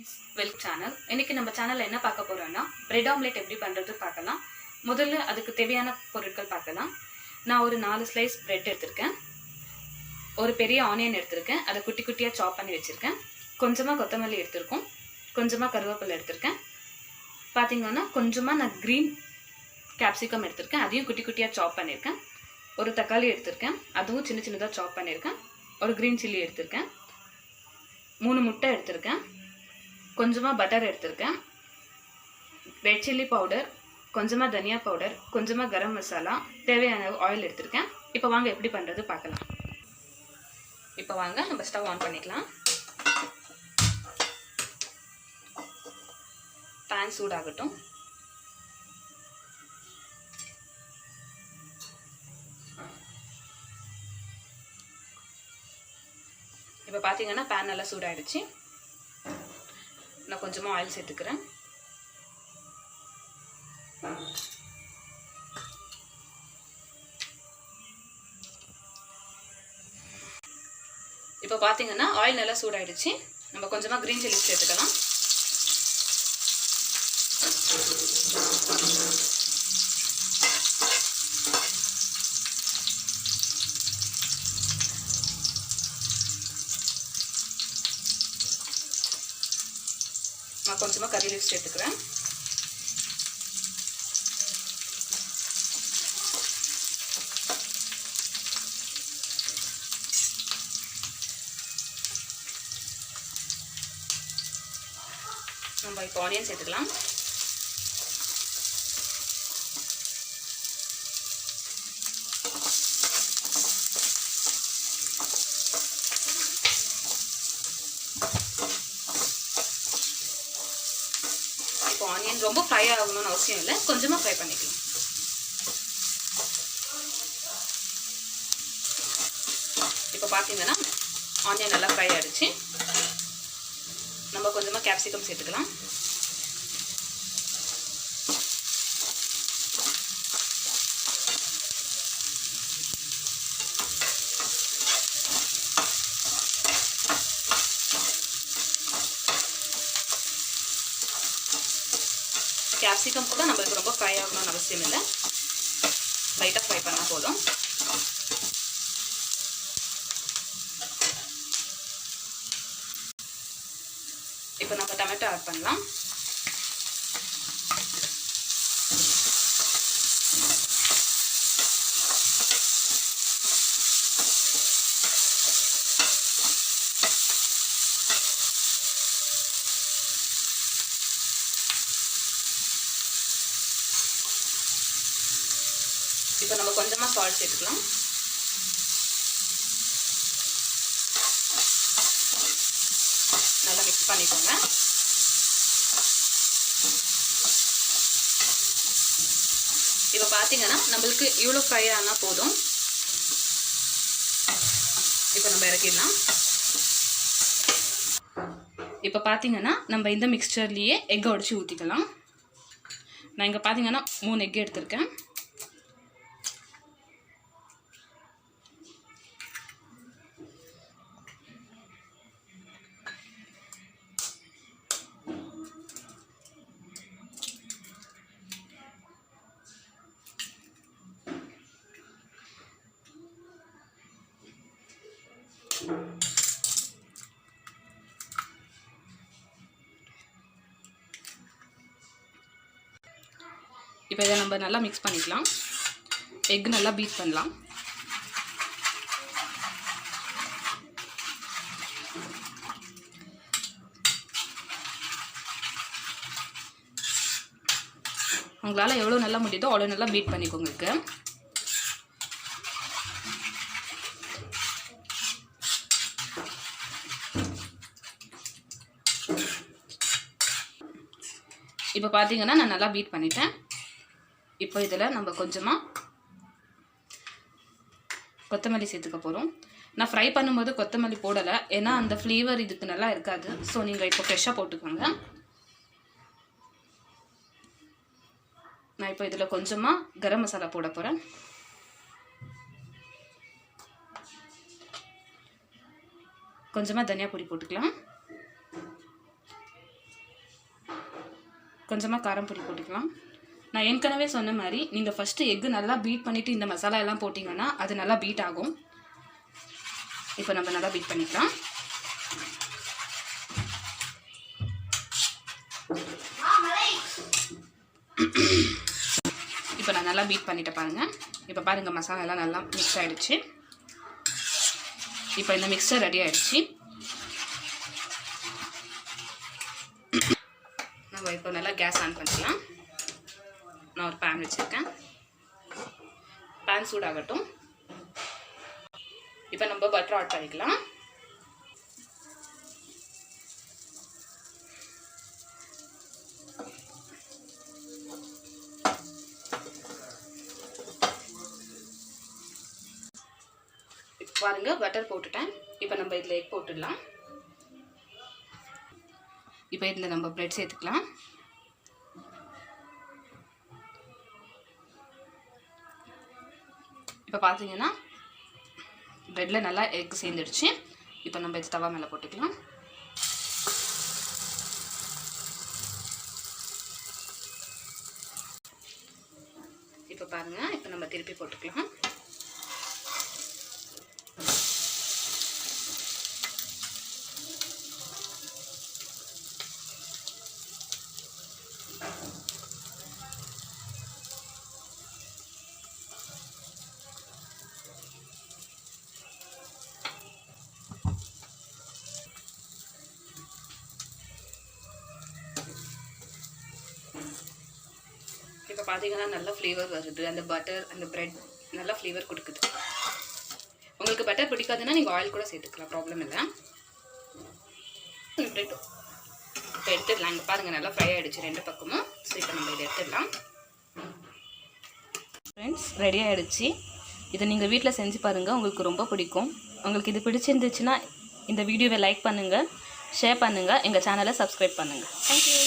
Friends, welcome channel. இன்னைக்கு நம்ம சேனல்ல என்ன பார்க்க போறோம்னா பிரெட் ஆம்லெட் எப்படி பண்றது பார்க்கலாம். முதல்ல அதுக்கு தேவையான பொருட்கள் பார்க்கலாம். நான் ஒரு 4 ஸ்லைஸ் பிரெட் எடுத்திருக்கேன். ஒரு பெரிய ஆனியன் எடுத்திருக்கேன். அதை குட்டி குட்டியா சாப் பண்ணி வச்சிருக்கேன். கொஞ்சமா கொத்தமல்லி எடுத்திருக்கோம். கொஞ்சமா கருவேப்பிலை எடுத்திருக்கேன். பாத்தீங்கன்னா கொஞ்சமா நான் கிரீன் கேப்சிகம் எடுத்திருக்கேன். அதையும் குட்டி குட்டியா சாப் பண்ணியிருக்கேன். ஒரு தக்காளி எடுத்திருக்கேன். அதுவும் சின்ன சின்னதாக சாப் பண்ணியிருக்கேன். ஒரு கிரீன் சில்லி எடுத்திருக்கேன். 3 முட்டை எடுத்திருக்கேன். கொஞ்சமாக பட்டர் எடுத்திருக்கேன். ரெட் சில்லி பவுடர், கொஞ்சமாக தனியா பவுடர், கொஞ்சமாக கரம் மசாலா, தேவையான ஆயில் எடுத்திருக்கேன். இப்போ வாங்க எப்படி பண்ணுறது பார்க்கலாம். இப்போ வாங்க நம்ம ஸ்டவ் ஆன் பண்ணிக்கலாம். பேன் சூடாகட்டும். இப்போ பார்த்தீங்கன்னா பேன் நல்லா சூடாயிடுச்சு. நான் கொஞ்சமாக ஆயில் சேர்த்துக்கிறேன். இப்போ பார்த்தீங்கன்னா ஆயில் நல்லா சூடாயிடுச்சு. நம்ம கொஞ்சமாக கிரீன் சில்லி சேர்த்துக்கலாம். நான் கொஞ்சமாக கறி லீவ்ஸ் சேர்த்துக்கிறேன். நம்ம இப்போ ஆனியன் சேர்த்துக்கலாம். இப்போ ஆனியன் ரொம்ப ஃப்ரை ஆகணும்னு அவசியம் இல்லை, கொஞ்சமாக ஃப்ரை பண்ணிக்கலாம். இப்போ பார்த்தீங்கன்னா ஆனியன் நல்லா ஃப்ரை ஆகிடுச்சு. நம்ம கொஞ்சமாக கேப்சிகம் சேர்த்துக்கலாம். கேப்சிகம் கூட நம்மளுக்கு ரொம்ப ஃப்ரை ஆகணும்னு அவசியம் இல்லை, லைட்டாக ஃப்ரை பண்ணால் போதும். இப்போ நம்ம டொமேட்டோ ஆட் பண்ணலாம். இப்போ நம்ம கொஞ்சமாக சால்ட் சேர்த்துக்கலாம். நல்லா மிக்ஸ் பண்ணிக்கோங்க. இப்போ பார்த்தீங்கன்னா நம்மளுக்கு இவ்வளோ ஃப்ரை ஆனால் போதும். இப்போ நம்ம இறக்கிடலாம். இப்போ பார்த்தீங்கன்னா நம்ம இந்த மிக்ஸ்சர்லேயே எக்கை உடச்சி ஊற்றிக்கலாம். நான் இங்கே பார்த்தீங்கன்னா 3 எக் எடுத்திருக்கேன். இப்போ இதை நம்ம நல்லா மிக்ஸ் பண்ணிக்கலாம். எக் நல்லா பீட் பண்ணலாம். உங்களால் எவ்வளோ நல்லா முடியுதோ அவ்வளோ நல்லா பீட் பண்ணிக்கோங்க. இப்போ பார்த்தீங்கன்னா நான் நல்லா பீட் பண்ணிட்டேன். இப்போ இதில் நம்ம கொஞ்சமாக கொத்தமல்லி சேர்த்துக்க போகிறோம். நான் ஃப்ரை பண்ணும்போது கொத்தமல்லி போடலை, ஏன்னா அந்த ஃப்ளேவர் இதுக்கு நல்லா இருக்காது. ஸோ நீங்கள் இப்போ ஃப்ரெஷ்ஷாக போட்டுக்கோங்க. நான் இப்போ இதில் கொஞ்சமாக கரம் மசாலா போட போகிறேன். கொஞ்சமாக தனியா பொடி போட்டுக்கலாம். கொஞ்சமாக காரம் பொடி போட்டுக்கலாம். நான் ஏற்கனவே சொன்ன மாதிரி நீங்கள் ஃபஸ்ட்டு எக்கு நல்லா பீட் பண்ணிவிட்டு இந்த மசாலா எல்லாம் போட்டிங்கன்னா அது நல்லா பீட் ஆகும். இப்போ நம்ம நல்லா பீட் பண்ணிக்கலாம். இப்போ நான் நல்லா பீட் பண்ணிட்டேன் பாருங்கள். இப்போ பாருங்கள் மசாலா எல்லாம் நல்லா மிக்ஸ் ஆகிடுச்சு. இப்போ இந்த மிக்சர் ரெடி ஆகிடுச்சு. நம்ம இப்போ நல்லா கேஸ் ஆன் பண்ணிக்கலாம். நான் ஒரு பேன் வச்சுருக்கேன். பேன் சூடாகட்டும். இப்போ நம்ம பட்டர் ஆட் பண்ணிக்கலாம். பாருங்க பட்டர் போட்டுட்டேன். இப்போ நம்ம இதில் எக் போட்டுடலாம். இப்போ இதில் நம்ம பிரெட் சேர்த்துக்கலாம். இப்போ பார்த்தீங்கன்னா பிரெட்டில் நல்லா எக் சேர்ந்துடுச்சு. இப்போ நம்ம இது தவா மேலே போட்டுக்கலாம். இப்போ பாருங்கள், இப்போ நம்ம திருப்பி போட்டுக்கலாம். இப்போ பார்த்தீங்கன்னா நல்ல ஃப்ளேவர் வருது. அந்த பட்டர் அந்த ப்ரெட் நல்ல ஃப்ளேவர் கொடுக்குது. உங்களுக்கு பட்டர் பிடிக்காதுன்னா நீங்கள் ஆயில் கூட சேர்த்துக்கலாம், ப்ராப்ளம் இல்லை. ப்ரெட் இப்போ எடுத்துடலாம். இங்கே பாருங்கள் நல்லா ஃப்ரை ஆகிடுச்சு ரெண்டு பக்கமும். ஸோ இப்போ நம்ம இதை எடுத்துடலாம். ஃப்ரெண்ட்ஸ், ரெடி ஆகிடுச்சு. இதை நீங்கள் வீட்டில் செஞ்சு பாருங்கள், உங்களுக்கு ரொம்ப பிடிக்கும். உங்களுக்கு இது பிடிச்சிருந்துச்சுன்னா இந்த வீடியோவை லைக் பண்ணுங்கள், ஷேர் பண்ணுங்கள், எங்கள் சேனலை சப்ஸ்கிரைப் பண்ணுங்கள். தேங்க்யூ.